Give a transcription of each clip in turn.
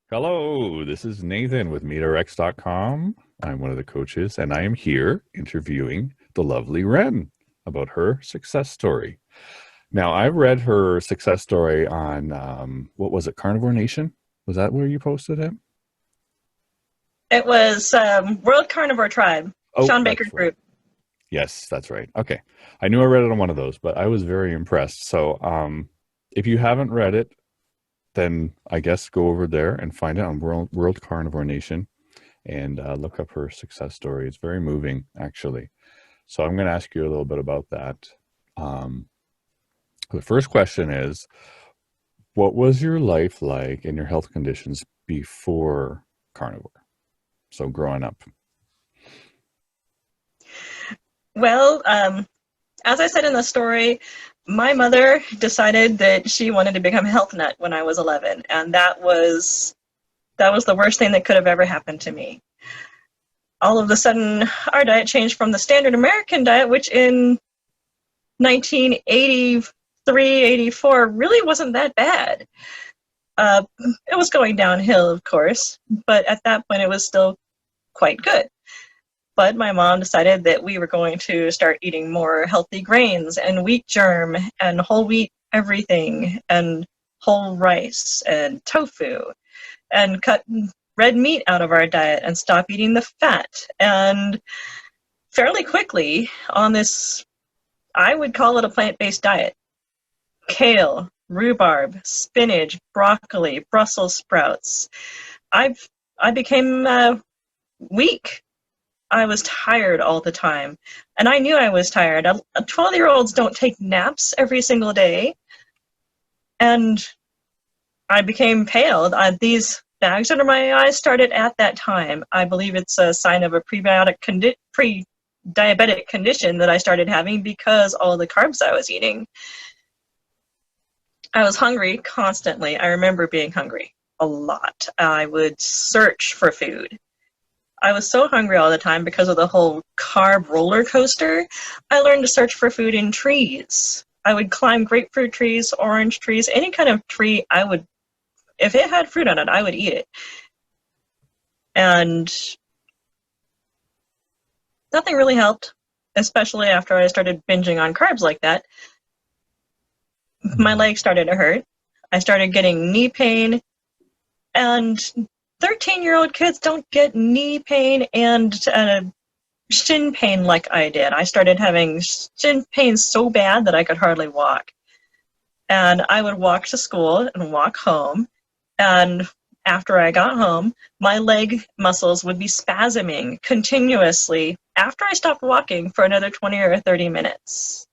Hello, this is Nathan with MeetRx.com. I'm one of the coaches, and I am here interviewing the lovely Ren about her success story. Now, I read her success story on, what was it, Carnivore Nation? Was that where you posted it? It was World Carnivore Tribe, Oh, ShawnBaker that's right. group. Yes, that's right. Okay. I knew I read it on one of those, but I was very impressed. So, if you haven't read it, then I guess go over there and find it on World Carnivore Nation and look up her success story. It's very moving, actually. So I'm going to ask you a little bit about that. Um, the first question is, what was your life like and your health conditions before carnivore? So growing up. Well, as I said in the story, my mother decided that she wanted to become a health nut when I was 11, and that was the worst thing that could have ever happened to me. All of a sudden, our diet changed from the standard American diet, which in 1983, 84 really wasn't that bad. It was going downhill, of course, but at that point it was still quite good. But my mom decided that we were going to start eating more healthy grains and wheat germ and whole wheat everything and whole rice and tofu and cut red meat out of our diet and stop eating the fat. And fairly quickly on this, I would call it a plant-based diet. Kale, rhubarb, spinach, broccoli, Brussels sprouts. I became weak. I was tired all the time. And I knew I was tired. 12-year-olds don't take naps every single day. And I became pale. These bags under my eyes started at that time. I believe it's a sign of a pre-diabetic condition that I started having because all the carbs I was eating. I was hungry constantly. I remember being hungry a lot. I would search for food. I was so hungry all the time because of the whole carb roller coaster. I learned to search for food in trees. I would climb grapefruit trees, orange trees, any kind of tree. If it had fruit on it, I would eat it. And nothing really helped, especially after I started binging on carbs like that. My legs started to hurt. I started getting knee pain, and 13-year-old kids don't get knee pain and shin pain like I did. I started having shin pain so bad that I could hardly walk. And I would walk to school and walk home. And after I got home, my leg muscles would be spasming continuously after I stopped walking for another 20 or 30 minutes.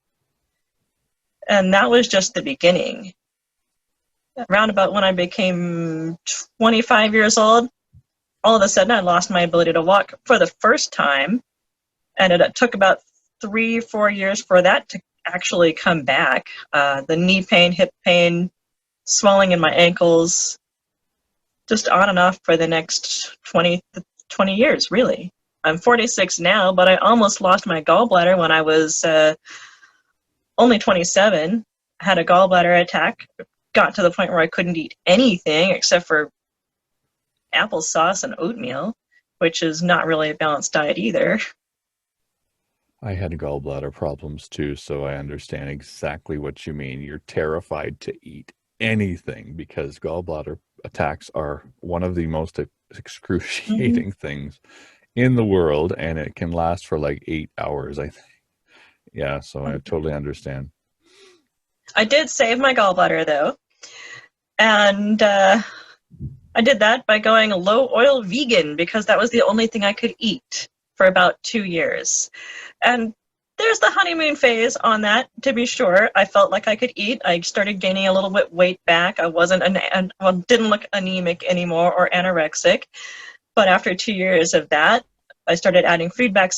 And that was just the beginning. Around about when I became 25 years old, all of a sudden I lost my ability to walk for the first time. And it took about 3-4 years for that to actually come back. The knee pain, hip pain, swelling in my ankles, just on and off for the next 20 years, really. I'm 46 now, but I almost lost my gallbladder when I was only 27. I had a gallbladder attack, got to the point where I couldn't eat anything except for applesauce and oatmeal, which is not really a balanced diet either. I had gallbladder problems too, so I understand exactly what you mean. You're terrified to eat anything because gallbladder attacks are one of the most excruciating things in the world, and it can last for like 8 hours, I think. Yeah, so I totally understand. I did save my gallbladder, though, and I did that by going low-oil vegan because that was the only thing I could eat for about 2 years. And there's the honeymoon phase on that, to be sure. I felt like I could eat. I started gaining a little bit weight back. I didn't look anemic anymore or anorexic. But after 2 years of that, I started adding food back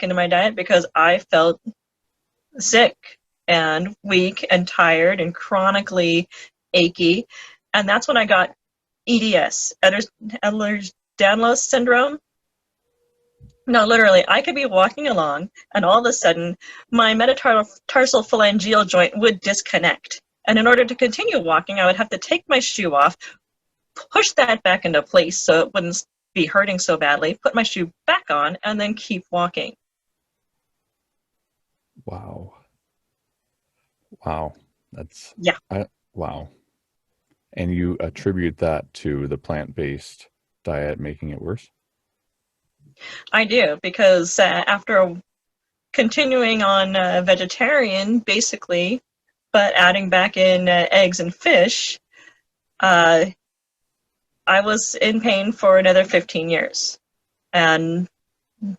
into my diet because I felt sick and weak and tired and chronically achy. And that's when I got EDS, Ehlers-Danlos syndrome. No, literally, I could be walking along, and all of a sudden, my metatarsal phalangeal joint would disconnect. And in order to continue walking, I would have to take my shoe off, push that back into place so it wouldn't be hurting so badly, put my shoe back on, and then keep walking. Wow. Wow. That's Yeah, wow. And you attribute that to the plant-based diet making it worse? I do, because after continuing on vegetarian, basically, but adding back in eggs and fish, uh, I was in pain for another 15 years. And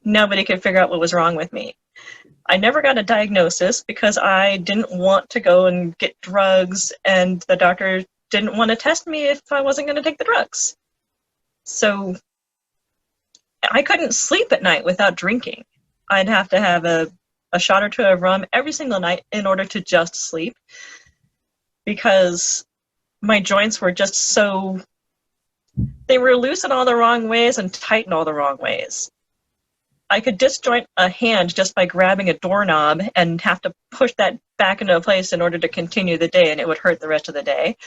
nobody could figure out what was wrong with me. I never got a diagnosis because I didn't want to go and get drugs, and the doctor didn't want to test me if I wasn't going to take the drugs. So I couldn't sleep at night without drinking. I'd have to have a shot or two of rum every single night in order to just sleep, because my joints were just so, they were loose in all the wrong ways and tight in all the wrong ways. I could disjoint a hand just by grabbing a doorknob and have to push that back into place in order to continue the day, and it would hurt the rest of the day.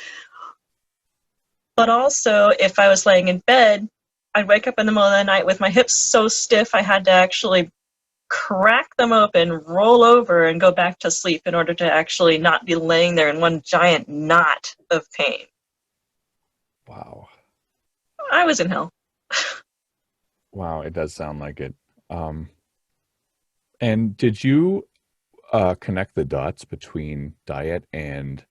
But also, if I was laying in bed, I'd wake up in the middle of the night with my hips so stiff I had to actually crack them open, roll over, and go back to sleep in order to actually not be laying there in one giant knot of pain. Wow. I was in hell. Wow, it does sound like it. And did you connect the dots between diet and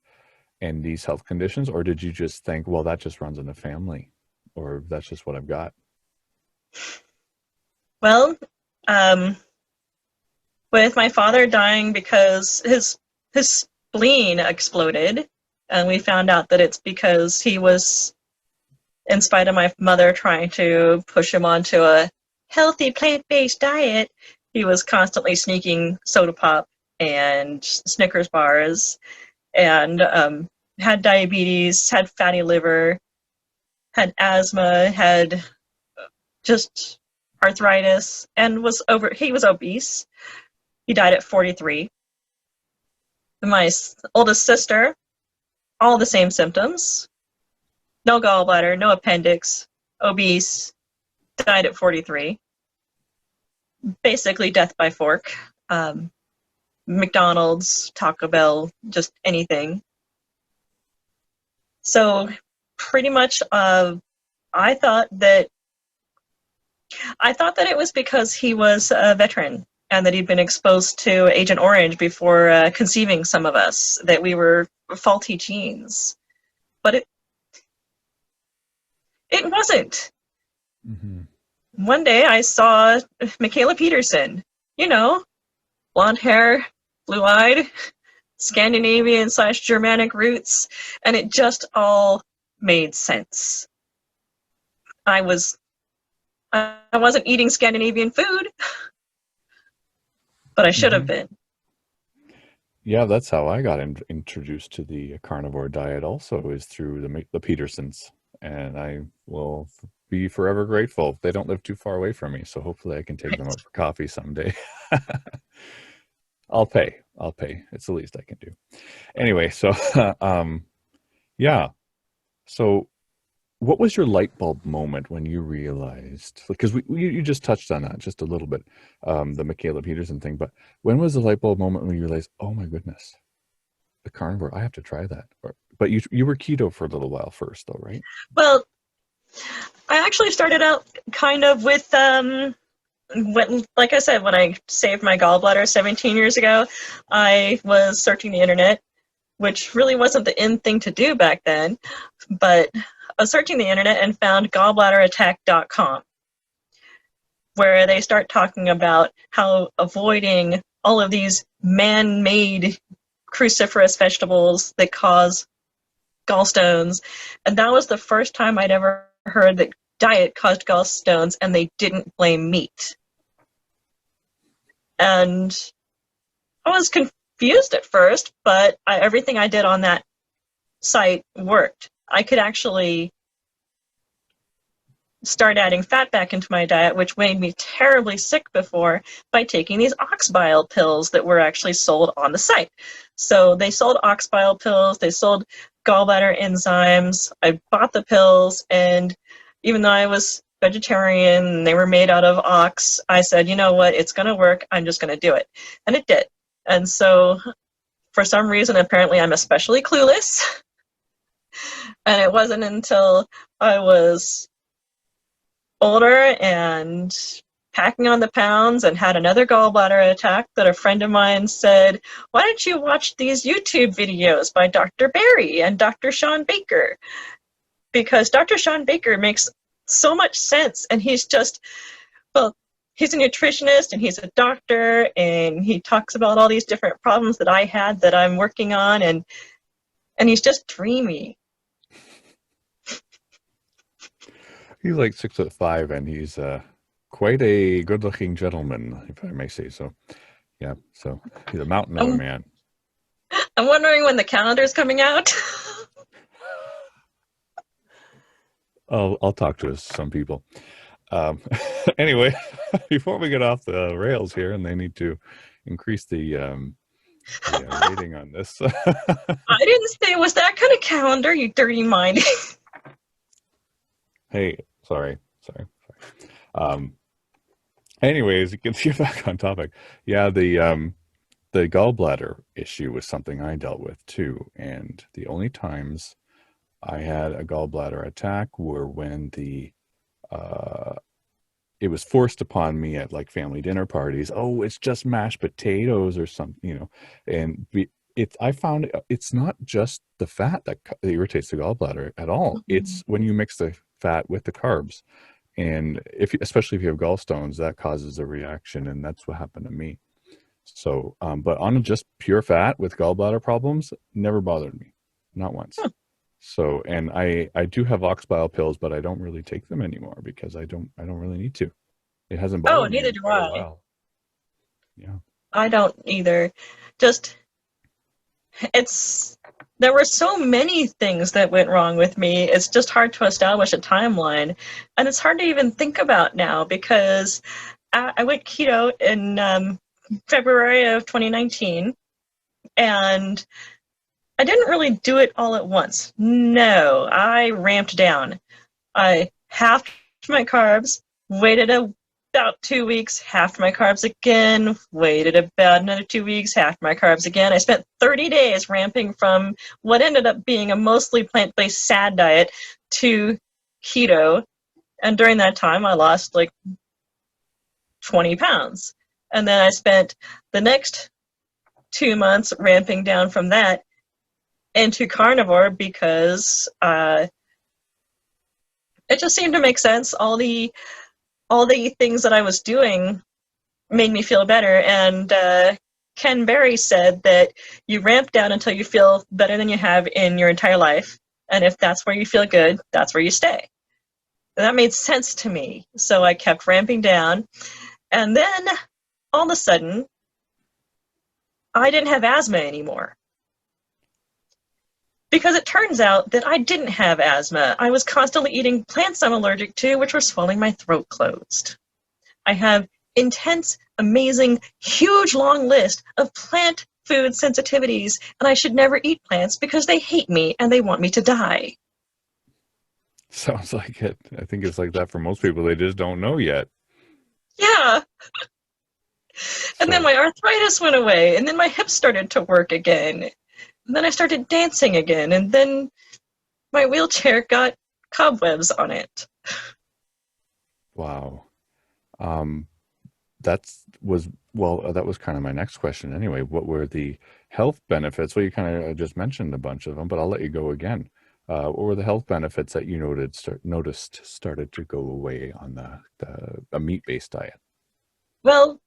these health conditions, or did you just think, well, that just runs in the family, or that's just what I've got? Well, with my father dying because his spleen exploded, and we found out that it's because he was, in spite of my mother trying to push him onto a healthy plant-based diet, he was constantly sneaking soda pop and Snickers bars, and had diabetes, had fatty liver, had asthma, had just arthritis, and he was obese. He died at 43. My oldest sister, all the same symptoms. No gallbladder, no appendix, obese, died at 43. Basically death by fork. McDonald's, Taco Bell, just anything. So pretty much I thought that it was because he was a veteran and that he'd been exposed to Agent Orange before conceiving some of us, that we were faulty genes. But it wasn't. Mm-hmm. One day I saw Michaela Peterson, blonde hair, blue-eyed, Scandinavian/Germanic roots, and it just all made sense. I wasn't eating Scandinavian food, but I should have been. Yeah, that's how I got introduced to the carnivore diet also, is through the Petersons. And I will be forever grateful. They don't live too far away from me, so hopefully I can take them out for coffee someday. I'll pay. It's the least I can do. Anyway, so yeah. So what was your light bulb moment when you realized, because you just touched on that just a little bit, the Michaela Peterson thing, but when was the light bulb moment when you realized, oh my goodness, the carnivore, I have to try that? But you were keto for a little while first though, right? Well, I actually started out kind of with, like I said, when I saved my gallbladder 17 years ago, I was searching the internet, which really wasn't the in thing to do back then, but I was searching the internet and found gallbladderattack.com, where they start talking about how avoiding all of these man-made cruciferous vegetables that cause gallstones. And that was the first time I'd ever heard that diet caused gallstones and they didn't blame meat. And I was confused at first, but everything I did on that site worked. I could actually start adding fat back into my diet, which made me terribly sick before, by taking these ox bile pills that were actually sold on the site. So they sold ox bile pills, they sold gallbladder enzymes. I bought the pills, and even though I was vegetarian and they were made out of ox, I said, you know what, it's going to work, I'm just going to do it. And it did. And so for some reason, apparently I'm especially clueless. And it wasn't until I was older and packing on the pounds and had another gallbladder attack that a friend of mine said, why don't you watch these YouTube videos by Dr. Barry and Dr. ShawnBaker? Because Dr. ShawnBaker makes so much sense, and he's just, well, he's a nutritionist and he's a doctor, and he talks about all these different problems that I had that I'm working on, and he's just dreamy. He's like 6'5", and he's quite a good-looking gentleman, if I may say so. Yeah, so he's a mountain of a man. I'm wondering when the calendar's coming out. I'll talk to some people. Anyway, before we get off the rails here, and they need to increase the rating on this. I didn't say it was that kind of calendar, you dirty mind. Hey, sorry. Anyways, you can get back on topic. Yeah, the gallbladder issue was something I dealt with too, and the only times I had a gallbladder attack were when it was forced upon me at like family dinner parties. Oh, it's just mashed potatoes or something, and I found it's not just the fat that irritates the gallbladder at all. Mm-hmm. It's when you mix the fat with the carbs, and especially if you have gallstones, that causes a reaction, and that's what happened to me. So, but on just pure fat with gallbladder problems, never bothered me, not once. Huh. So, and I do have ox bile pills, but I don't really take them anymore because I don't really need to. It hasn't bothered me. Oh, neither do I. While. Yeah. I don't either. Just, there were so many things that went wrong with me. It's just hard to establish a timeline. And it's hard to even think about now because I went keto in February of 2019, and I didn't really do it all at once. No, I ramped down. I halved my carbs, waited about 2 weeks, halved my carbs again, waited about another 2 weeks, halved my carbs again. I spent 30 days ramping from what ended up being a mostly plant-based SAD diet to keto. And during that time, I lost like 20 pounds. And then I spent the next 2 months ramping down from that into carnivore because it just seemed to make sense. All the things that I was doing made me feel better. And Ken Berry said that you ramp down until you feel better than you have in your entire life. And if that's where you feel good, that's where you stay. And that made sense to me. So I kept ramping down. And then all of a sudden, I didn't have asthma anymore. Because it turns out that I didn't have asthma. I was constantly eating plants I'm allergic to, which were swelling my throat closed. I have intense, amazing, huge, long list of plant food sensitivities, and I should never eat plants because they hate me and they want me to die. Sounds like it. I think it's like that for most people. They just don't know yet. Yeah. And then my arthritis went away, and then my hips started to work again. And then I started dancing again, and then my wheelchair got cobwebs on it. Wow. That was kind of my next question anyway. What were the health benefits? Well, you kind of just mentioned a bunch of them, but I'll let you go again. What were the health benefits that you noticed started to go away on a meat-based diet? Well,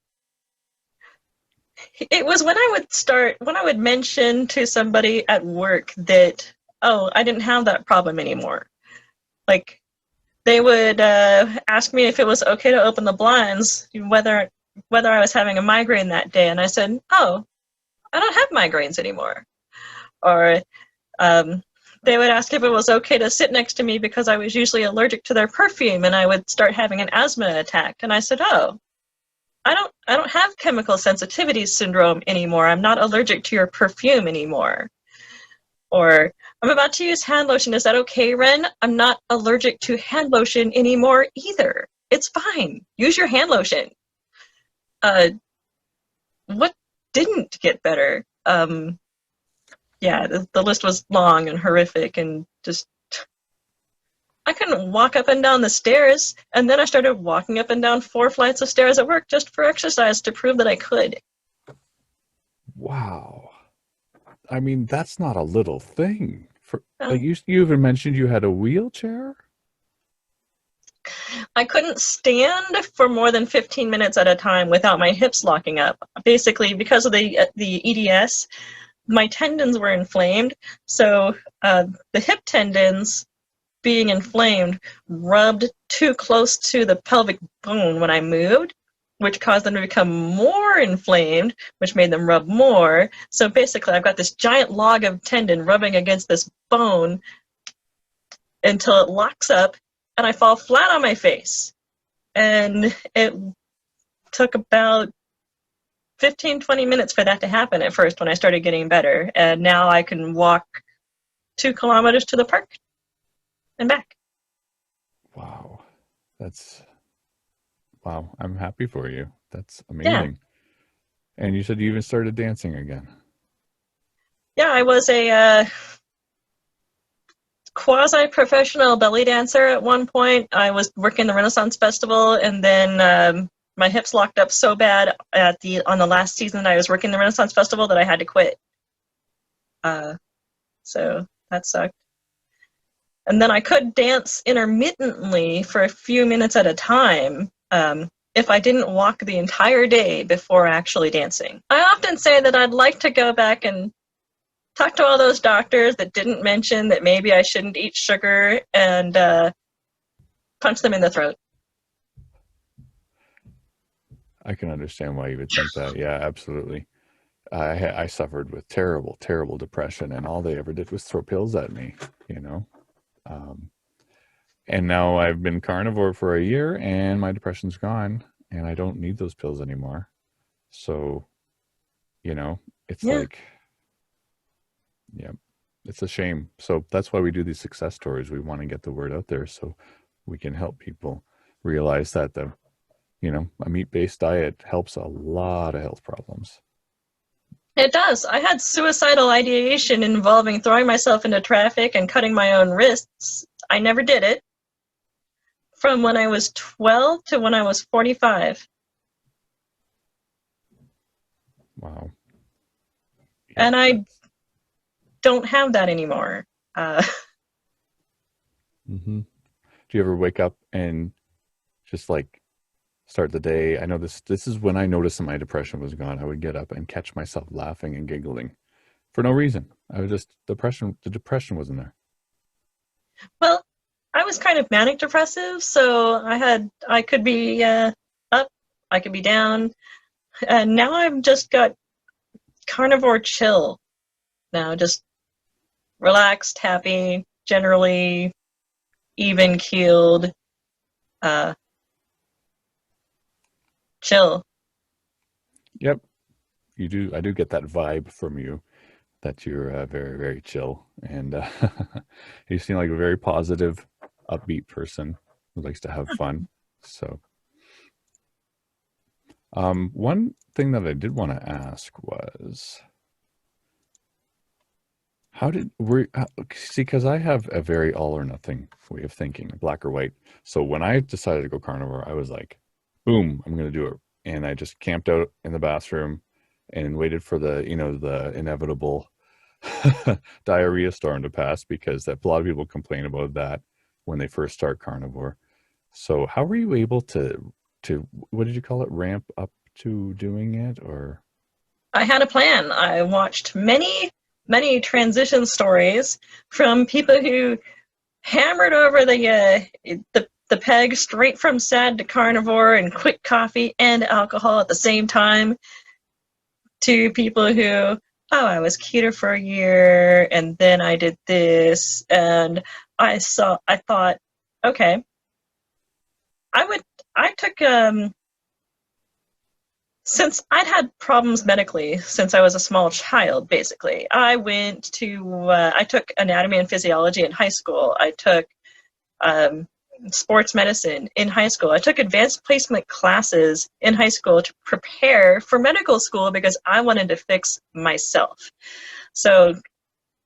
it was when I would mention to somebody at work that, oh, I didn't have that problem anymore. Like, they would ask me if it was okay to open the blinds, whether I was having a migraine that day, and I said, oh, I don't have migraines anymore. Or they would ask if it was okay to sit next to me because I was usually allergic to their perfume, and I would start having an asthma attack. And I said, "Oh, I don't have chemical sensitivity syndrome anymore. I'm not allergic to your perfume anymore." Or, "I'm about to use hand lotion. Is that okay, Ren? I'm not allergic to hand lotion anymore either. It's fine. Use your hand lotion." What didn't get better? Yeah, the list was long and horrific, and just I couldn't walk up and down the stairs, and then I started walking up and down 4 flights of stairs at work just for exercise to prove that I could. Wow. I mean, that's not a little thing. Like Um, you even mentioned you had a wheelchair? I couldn't stand for more than 15 minutes at a time without my hips locking up. Basically, because of the EDS, my tendons were inflamed, so the hip tendons being inflamed rubbed too close to the pelvic bone when I moved, which caused them to become more inflamed, which made them rub more. So basically, I've got this giant log of tendon rubbing against this bone until it locks up, and I fall flat on my face. And it took about 15, 20 minutes for that to happen at first when I started getting better. And now I can walk 2 kilometers to the park and back. Wow. Wow. I'm happy for you. That's Yeah. amazing. And you said you even started dancing again. Yeah, I was a quasi-professional belly dancer at one point. I was working the Renaissance Festival, and then my hips locked up so bad on the last season that I was working the Renaissance Festival that I had to quit. So that sucked. And then I could dance intermittently for a few minutes at a time if I didn't walk the entire day before actually dancing. I often say that I'd like to go back and talk to all those doctors that didn't mention that maybe I shouldn't eat sugar and punch them in the throat. I can understand why you would think that. Yeah, absolutely. I suffered with terrible, terrible depression, and all they ever did was throw pills at me, you know. Um, and now I've been carnivore for a year, and my depression's gone, and I don't need those pills anymore. So, it's Yeah. like, yeah, it's a shame. So that's why we do these success stories. We want to get the word out there so we can help people realize that a meat-based diet helps a lot of health problems. It does. I had suicidal ideation involving throwing myself into traffic and cutting my own wrists. I never did it. From when I was 12 to when I was 45. Wow. Yeah, And I don't have that anymore. Do you ever wake up and just like start the day? I know this is when I noticed that my depression was gone. I would get up and catch myself laughing and giggling for no reason. I was just the depression wasn't there. Well, I was kind of manic depressive, so I could be up, I could be down, and now I've just got carnivore chill. Now just relaxed, happy, generally even keeled, chill. Yep, you do. I do get that vibe from you that you're very, very chill, and you seem like a very positive, upbeat person who likes to have fun. So, one thing that I did want to ask was, see, because I have a very all or nothing way of thinking, black or white. So when I decided to go carnivore, I was like, boom, I'm going to do it. And I just camped out in the bathroom and waited for the inevitable diarrhea storm to pass, because a lot of people complain about that when they first start carnivore. So how were you able to what did you call it, ramp up to doing it? Or I had a plan. I watched many, many transition stories from people who hammered over the peg straight from SAD to carnivore and quit coffee and alcohol at the same time, to people who oh, I was keto for a year and then I did this, and I thought, okay, I took, since I'd had problems medically since I was a small child, basically, I took anatomy and physiology in high school. I took um, sports medicine in high school. I took advanced placement classes in high school to prepare for medical school because I wanted to fix myself. So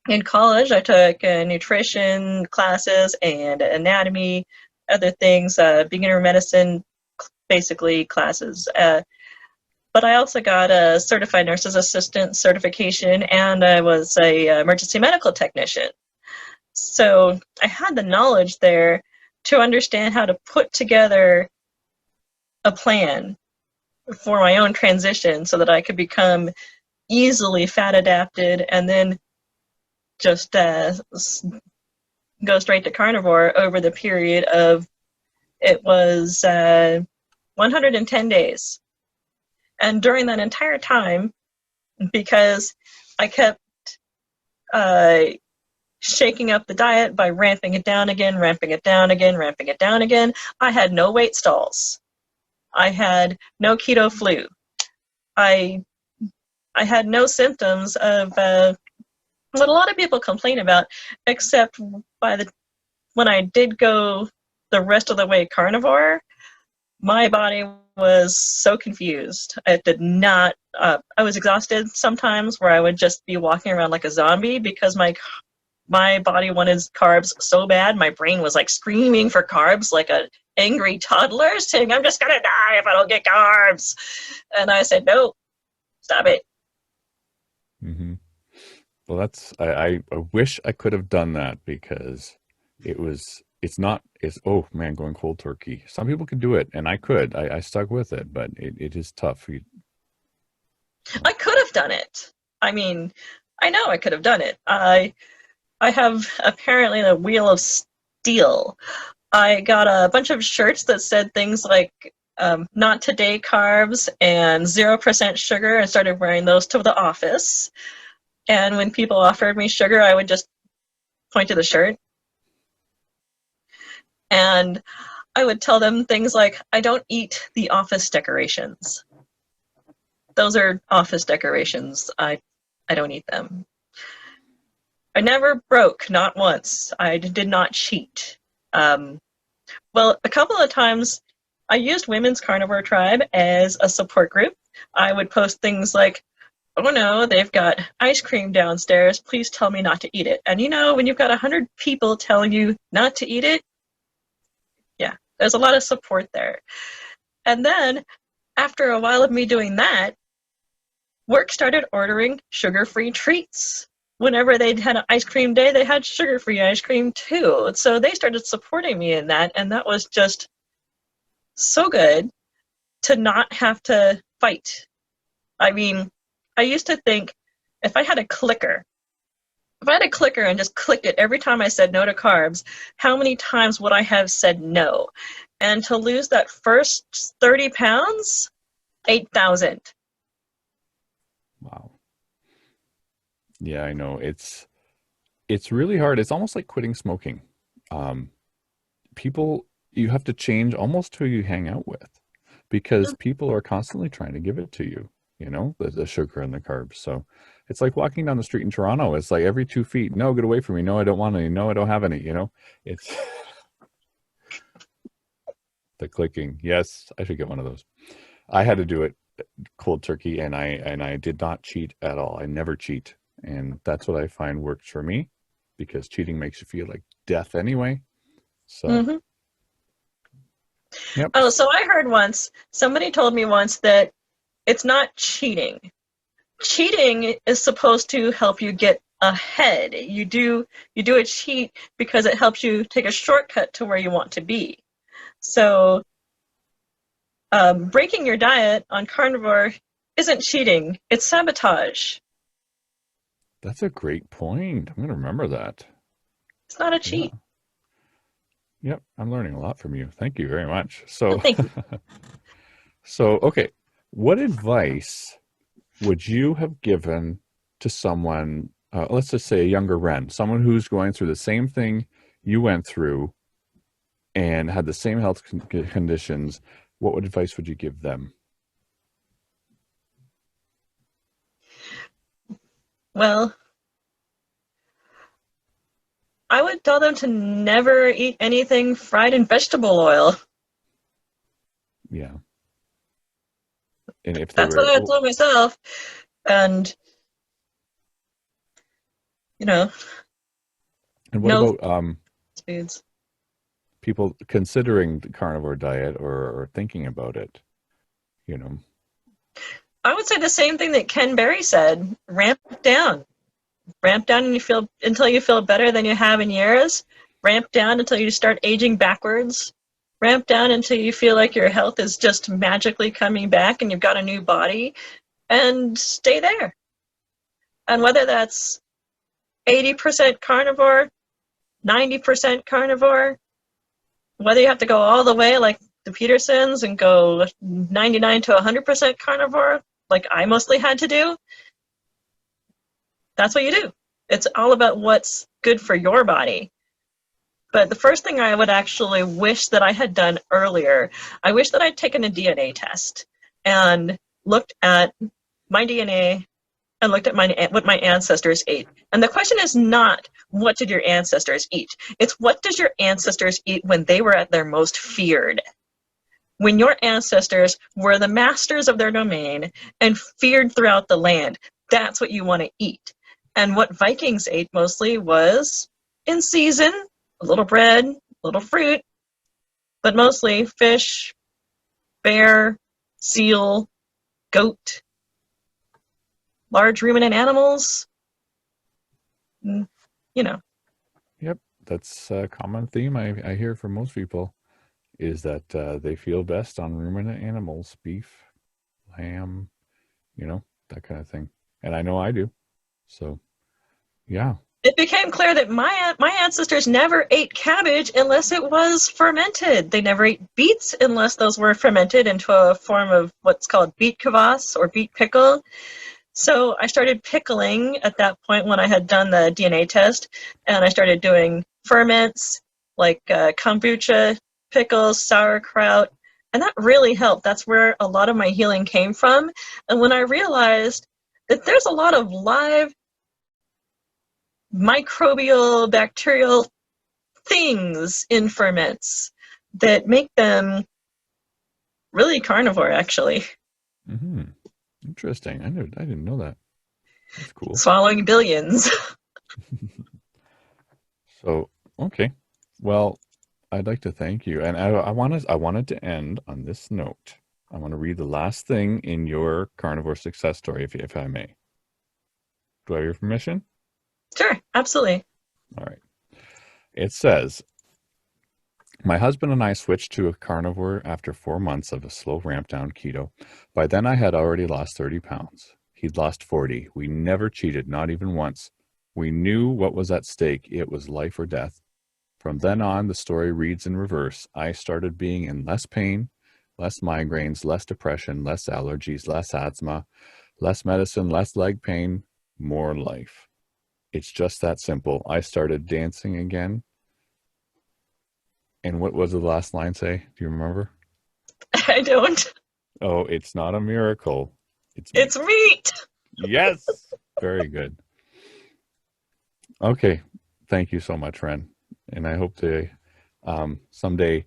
in college, I took nutrition classes and anatomy, other things, beginner medicine, basically classes. But I also got a certified nurse's assistant certification, and I was a emergency medical technician. So I had the knowledge there to understand how to put together a plan for my own transition so that I could become easily fat adapted and then just go straight to carnivore over the period of, it was 110 days. And during that entire time, because I kept shaking up the diet by ramping it down again, ramping it down again, ramping it down again, I had no weight stalls. I had no keto flu. I had no symptoms of what a lot of people complain about, except when I did go the rest of the way carnivore, my body was so confused. It did not, I was exhausted sometimes where I would just be walking around like a zombie because my body wanted carbs so bad. My brain was like screaming for carbs like an angry toddler saying, I'm just going to die if I don't get carbs. And I said, no, stop it. Mm-hmm. Well, I wish I could have done that because it's oh man, going cold turkey. Some people can do it and I could. I stuck with it, but it is tough. I could have done it. I mean, I know I could have done it. I have apparently a wheel of steel. I got a bunch of shirts that said things like not today carbs and 0% sugar, and started wearing those to the office. And when people offered me sugar, I would just point to the shirt. And I would tell them things like, I don't eat the office decorations. Those are office decorations. I don't eat them. I never broke, not once. I did not cheat. Well, a couple of times I used Women's Carnivore Tribe as a support group. I would post things like, oh no, they've got ice cream downstairs, please tell me not to eat it. And you know, when you've got 100 people telling you not to eat it, yeah, there's a lot of support there. And then, after a while of me doing that, work started ordering sugar-free treats. Whenever they had an ice cream day, they had sugar-free ice cream too. So they started supporting me in that, and that was just so good to not have to fight. I mean, I used to think if I had a clicker and just clicked it every time I said no to carbs, how many times would I have said no? And to lose that first 30 pounds, 8,000. Wow. Yeah, I know. It's really hard. It's almost like quitting smoking. People, you have to change almost who you hang out with because people are constantly trying to give it to you, the sugar and the carbs. So it's like walking down the street in Toronto. It's like every 2 feet, no, get away from me. No, I don't want any. No, I don't have any, It's the clicking. Yes, I should get one of those. I had to do it cold turkey and I did not cheat at all. I never cheat. And that's what I find works for me because cheating makes you feel like death anyway. So, Yep. Oh, so I heard somebody told me once that it's not cheating. Cheating is supposed to help you get ahead. You do a cheat because it helps you take a shortcut to where you want to be. So breaking your diet on carnivore isn't cheating, it's sabotage. That's a great point. I'm going to remember that. It's not a cheat. Yeah. Yep, I'm learning a lot from you. Thank you very much. So, Thank you. So, okay, what advice would you have given to someone, let's just say a younger Ren, someone who's going through the same thing you went through and had the same health conditions, what advice would you give them? Well, I would tell them to never eat anything fried in vegetable oil. Yeah. And if they That's what were, I would tell myself. And, you know, and what no about foods. people considering the carnivore diet or thinking about it, you know? I would say the same thing that Ken Berry said. Ramp down. Ramp down and until you feel better than you have in years. Ramp down until you start aging backwards. Ramp down until you feel like your health is just magically coming back and you've got a new body, and stay there. And whether that's 80% carnivore, 90% carnivore, whether you have to go all the way like the Petersons and go 99 to 100% carnivore, like I mostly had to do, that's what you do. It's all about what's good for your body. But the first thing I would actually wish that I had done earlier, I wish that I'd taken a DNA test and looked at my DNA and looked at what my ancestors ate. And the question is not what did your ancestors eat? It's what does your ancestors eat when they were at their most feared? When your ancestors were the masters of their domain and feared throughout the land, that's what you want to eat. And what Vikings ate mostly was in season, a little bread, a little fruit, but mostly fish, bear, seal, goat, large ruminant animals, you know. Yep, that's a common theme I hear from most people, is that they feel best on ruminant animals, beef, lamb, that kind of thing. And I know I do. So, yeah. It became clear that my ancestors never ate cabbage unless it was fermented. They never ate beets unless those were fermented into a form of what's called beet kvass or beet pickle. So I started pickling at that point when I had done the DNA test, and I started doing ferments like kombucha, pickles, sauerkraut, and that really helped. That's where a lot of my healing came from. And when I realized that there's a lot of live microbial, bacterial things in ferments that make them really carnivore, actually. Mm-hmm. Interesting. I didn't know that. That's cool. Swallowing billions. So, okay. Well, I'd like to thank you. And I wanted to end on this note. I want to read the last thing in your carnivore success story, if I may. Do I have your permission? Sure, absolutely. All right. It says, my husband and I switched to a carnivore after 4 months of a slow ramp down keto. By then I had already lost 30 pounds. He'd lost 40. We never cheated, not even once. We knew what was at stake. It was life or death. From then on, the story reads in reverse. I started being in less pain, less migraines, less depression, less allergies, less asthma, less medicine, less leg pain, more life. It's just that simple. I started dancing again. And what was the last line say? Do you remember? I don't. Oh, it's not a miracle. It's meat. Yes. Very good. Okay. Thank you so much, Ren. And I hope to someday.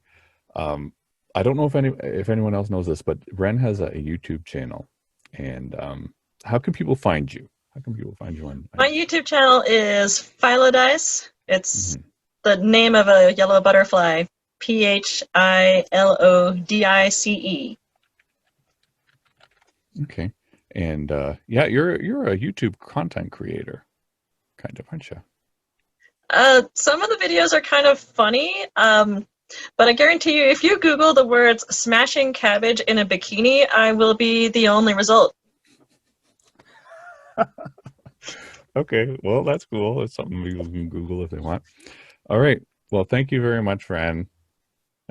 I don't know if anyone else knows this, but Ren has a YouTube channel. And how can people find you? How can people find you on? My YouTube channel is Phylodice. It's the name of a yellow butterfly. Philodice. Okay. And yeah, you're a YouTube content creator, kind of, aren't you? Some of the videos are kind of funny, but I guarantee you, if you Google the words "smashing cabbage in a bikini," I will be the only result. Okay, well, that's cool. It's something people can Google if they want. All right. Well, thank you very much, Fran.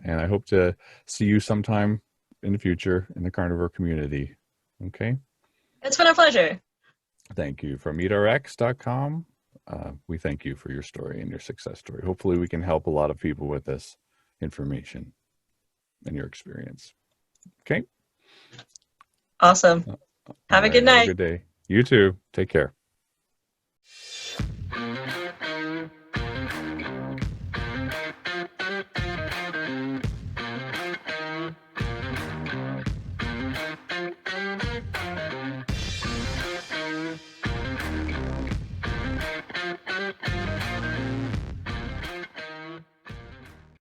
And I hope to see you sometime in the future in the carnivore community. Okay? It's been a pleasure. Thank you. From eatrx.com. We thank you for your story and your success story. Hopefully we can help a lot of people with this information and your experience. Okay. Awesome. All Have a right. good Have a night. good day. You too. Take care.